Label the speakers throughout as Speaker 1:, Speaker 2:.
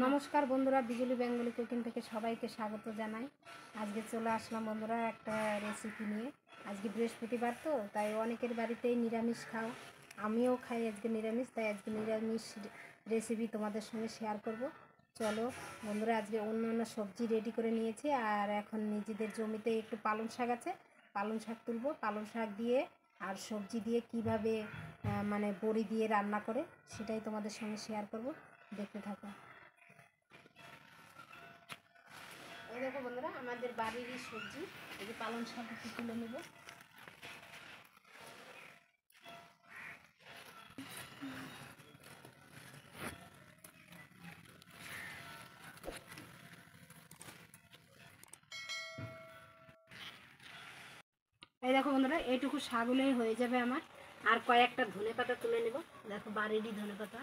Speaker 1: নমস্কার বন্ধুরা, বিজলি Bengali cooking থেকে সবাইকে স্বাগত জানাই। আজকে চলে আসলাম বন্ধুরা একটা রেসিপি নিয়ে। আজকে বৃহস্পতিবার তো, তাই অনেকের বাড়িতেই নিরামিষ খাও, আমিও খাই আজকে নিরামিষ, তাই আজকে নিরামিষ রেসিপি তোমাদের সঙ্গে শেয়ার করব। চলো বন্ধুরা, আজকে অন্য অন্য সবজি রেডি করে নিয়েছি, আর এখন নিজেদের জমিতে একটু পালং শাক আছে, পালং শাক তুলবো। পালং শাক দিয়ে আর সবজি দিয়ে কিভাবে মানে বড়ি দিয়ে রান্না করে সেটাই তোমাদের সঙ্গে শেয়ার করব, দেখতে থাকো। এই দেখো বন্ধুরা, আমাদের বাড়িরই সবজি, এই যে পালং শাক একটু তুলে নেব। এই দেখো বন্ধুরা, এইটুকু শাকগুলোই হয়ে যাবে আমার। আর কয়েকটা ধনে পাতা তুলে নেব। দেখো বাড়িরই ধনে পাতা,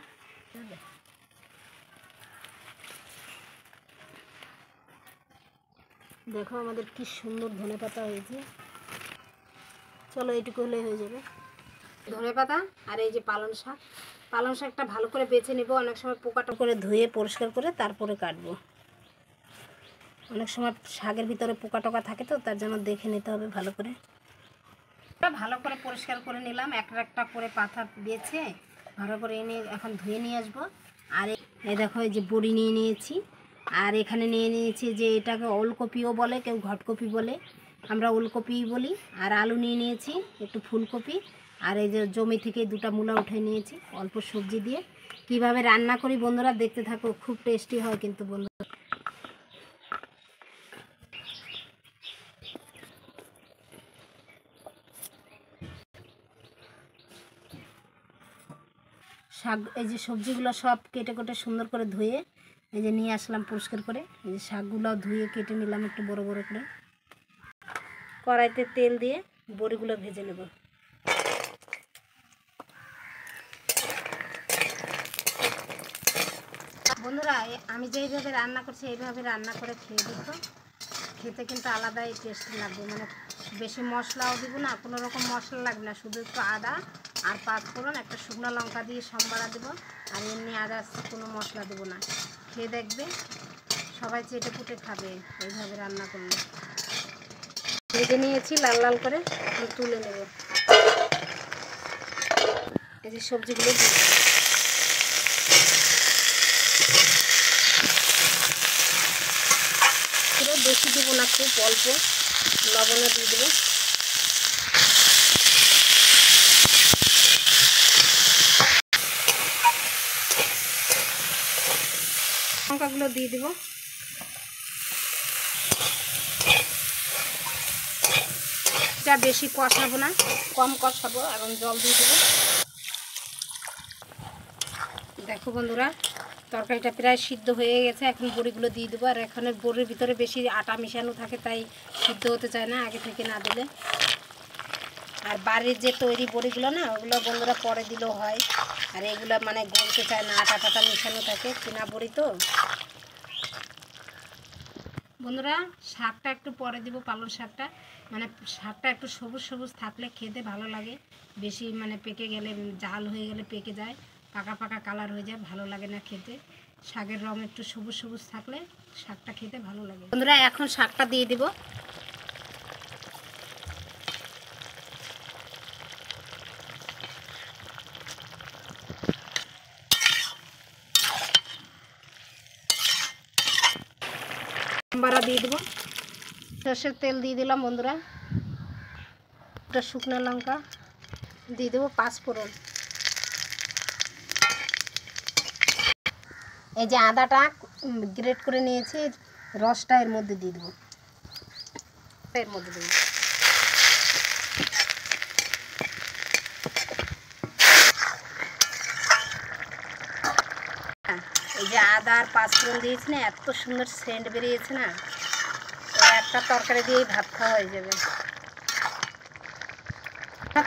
Speaker 1: দেখো আমাদের কি সুন্দর ধনে পাতা হয়েছে। চলো এইটুকু হলে হয়ে যাবে ধনে পাতা। আর এই যে পালং শাক, পালং শাকটা ভালো করে বেছে নেব। অনেক সময় পোকাটা করে ধুয়ে পরিষ্কার করে তারপরে কাটবো। অনেক সময় শাকের ভিতরে পোকা টোকা থাকে, তো তার জন্য দেখে নিতে হবে ভালো করে। ভালো করে পরিষ্কার করে নিলাম, একটা একটা করে পাতা বেছে ভালো করে এনে এখন ধুয়ে নিয়ে আসবো। আর এই দেখো, এই যে বড়ি নিয়ে নিয়েছি, আর এখানে নিয়ে নিয়েছি যে এটাকে ওলকপিও বলে, কেউ ঘটকপি বলে, আমরা ওলকপি বলি। আর আলু নিয়ে নিয়েছি, একটু ফুলকপি, আর এই যে জমি থেকে দুটো মূলা উঠে নিয়েছি অল্প সবজি দিয়ে। কিভাবে রান্না করি বন্ধুরা দেখতে থাকো, খুব টেস্টি হয় কিন্তু বন্ধুরা। শাক, এই যে সবজিগুলো সব কেটে কেটে সুন্দর করে ধুয়ে এই যে নিয়ে আসলাম পরিষ্কার করে। এই যে শাকগুলো ধুয়ে কেটে নিলাম একটু বড় বড় করে। কড়াইতে তেল দিয়ে বড়িগুলো ভেজে নেব। বন্ধুরা, আমি যেইভাবে রান্না করছি এইভাবে রান্না করে খেয়ে দেখো, খেতে কিন্তু আলাদাই টেস্ট লাগবে। মানে বেশি মশলাও দিব না, কোনো রকম মশলা লাগবে না, শুধু একটু আদা আর পাঁচফোড়ন, একটা শুকনো লঙ্কা দিয়ে সম্বারা দেবো। আর এমনি আদা কোনো মশলা দেবো না। খেয়ে দেখবে, সবাই চেটে পুটে খাবে এইভাবে রান্না করলে। ভেজে নিয়েছি লাল লাল করে, তুলে নেব। এই যে সবজিগুলো দিয়ে দেবো। বেশি দেবো না, খুব অল্প লবণও দিয়ে দেবো। লঙ্কাগুলো দিয়ে দেবো। এটা বেশি কষাবো না, কম কষাবো। এখন জল দিয়ে দেবো। দেখো বন্ধুরা, তরকারিটা প্রায় সিদ্ধ হয়ে গেছে। এখন বড়িগুলো দিয়ে দেবো। আর এখানে বড়ির ভিতরে বেশি আটা মিশানো থাকে, তাই সিদ্ধ হতে চায় না আগে থেকে না দিলে। আর বাড়ির যে তৈরি বড়িগুলো না, ওগুলো বন্ধুরা পরে দিলেও হয়। আর এগুলো মানে গলতে চায় না, আটা টাটা মিশানো থাকে, কিনা বড়ি তো। বন্ধুরা, শাকটা একটু পরে দিব, পালং শাকটা। মানে শাকটা একটু সবুজ সবুজ থাকলে খেতে ভালো লাগে। বেশি মানে পেকে গেলে, জাল হয়ে গেলে পেকে যায়, পাকা পাকা কালার হয়ে যায়, ভালো লাগে না খেতে। শাকের রং একটু সবুজ সবুজ থাকলে শাকটা খেতে ভালো লাগে। বন্ধুরা, এখন শাকটা দিয়ে দিব। বাড়া দিয়ে দেবো। সর্ষের তেল দিয়ে দিলাম বন্ধুরা। একটা শুকনো লঙ্কা দিয়ে দেবো, পাঁচফোড়ন। এই যে আদাটা গ্রেট করে নিয়েছি, রসটা এর মধ্যে দিয়ে দেবো। এর মধ্যে দেবো। এই যে আদা আর পাঁচফোড়ন দিয়েছি না, এত সুন্দর সেন্ট বেরিয়েছে না, একটা তরকারি দিয়েই ভাত খাওয়া হয়ে যাবে।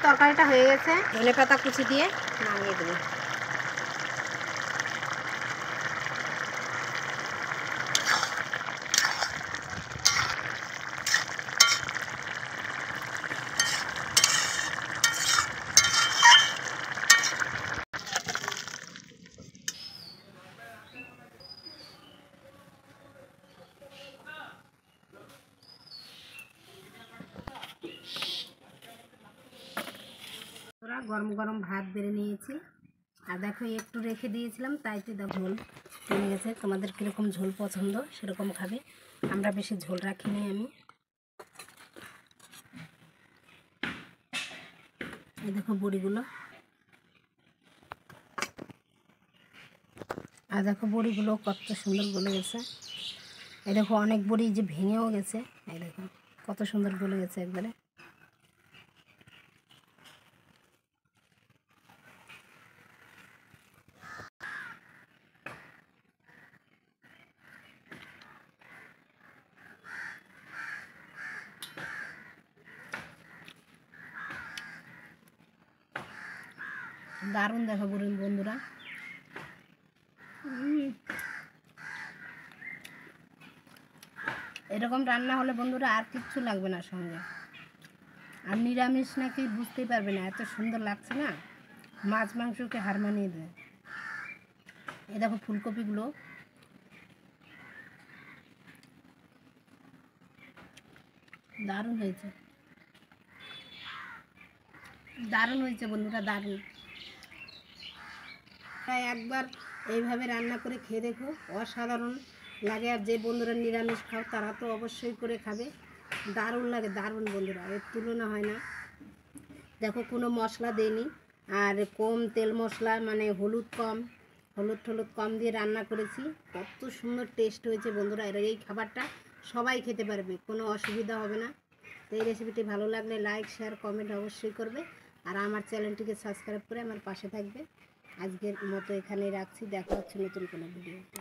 Speaker 1: তরকারিটা হয়ে গেছে, ধনে পাতা কুচি দিয়ে নামিয়ে দেবো। গরম গরম ভাত বেড়ে নিয়েছি। আর দেখো একটু রেখে দিয়েছিলাম, তাই তো দেখো ঝোল টেনে গেছে। তোমাদের কীরকম ঝোল পছন্দ সেরকম খাবে, আমরা বেশি ঝোল রাখিনি আমি। এই দেখো বড়িগুলো, আর দেখো বড়িগুলো কত সুন্দর গলে গেছে। এই দেখো অনেক বড়ি যে ভেঙেও গেছে, এই দেখো কত সুন্দর গলে গেছে একবারে। দারুণ দেখো বন্ধুরা। এরকম রান্না হলে বন্ধুরা আর কিচ্ছু লাগবে না সঙ্গে। আর নিরামিষ নাকি বুঝতেই পারবে না, এত সুন্দর লাগছে না, মাছ মাংসকে হার মানিয়ে দেয়। এই দেখো ফুলকপিগুলো দারুণ হয়েছে, দারুণ হয়েছে বন্ধুরা, দারুণ। তাই একবার এইভাবে রান্না করে খেয়ে দেখো, অসাধারণ লাগে। আর যে বন্ধুরা নিরামিষ খাও তারা তো অবশ্যই করে খাবে, দারুণ লাগে, দারুণ বন্ধুরা, এর তুলনা হয় না। দেখো কোনো মশলা দেয়নি, আর কম তেল মশলা, মানে হলুদ কম দিয়ে রান্না করেছি। কত সুন্দর টেস্ট হয়েছে বন্ধুরা। এই খাবারটা সবাই খেতে পারবে, কোনো অসুবিধা হবে না। তো এই রেসিপিটি ভালো লাগলে লাইক শেয়ার কমেন্ট অবশ্যই করবে, আর আমার চ্যানেলটিকে সাবস্ক্রাইব করে আমার পাশে থাকবে। আজকের মতো এখানেই রাখছি, দেখা হচ্ছে নতুন কোনো ভিডিওতে।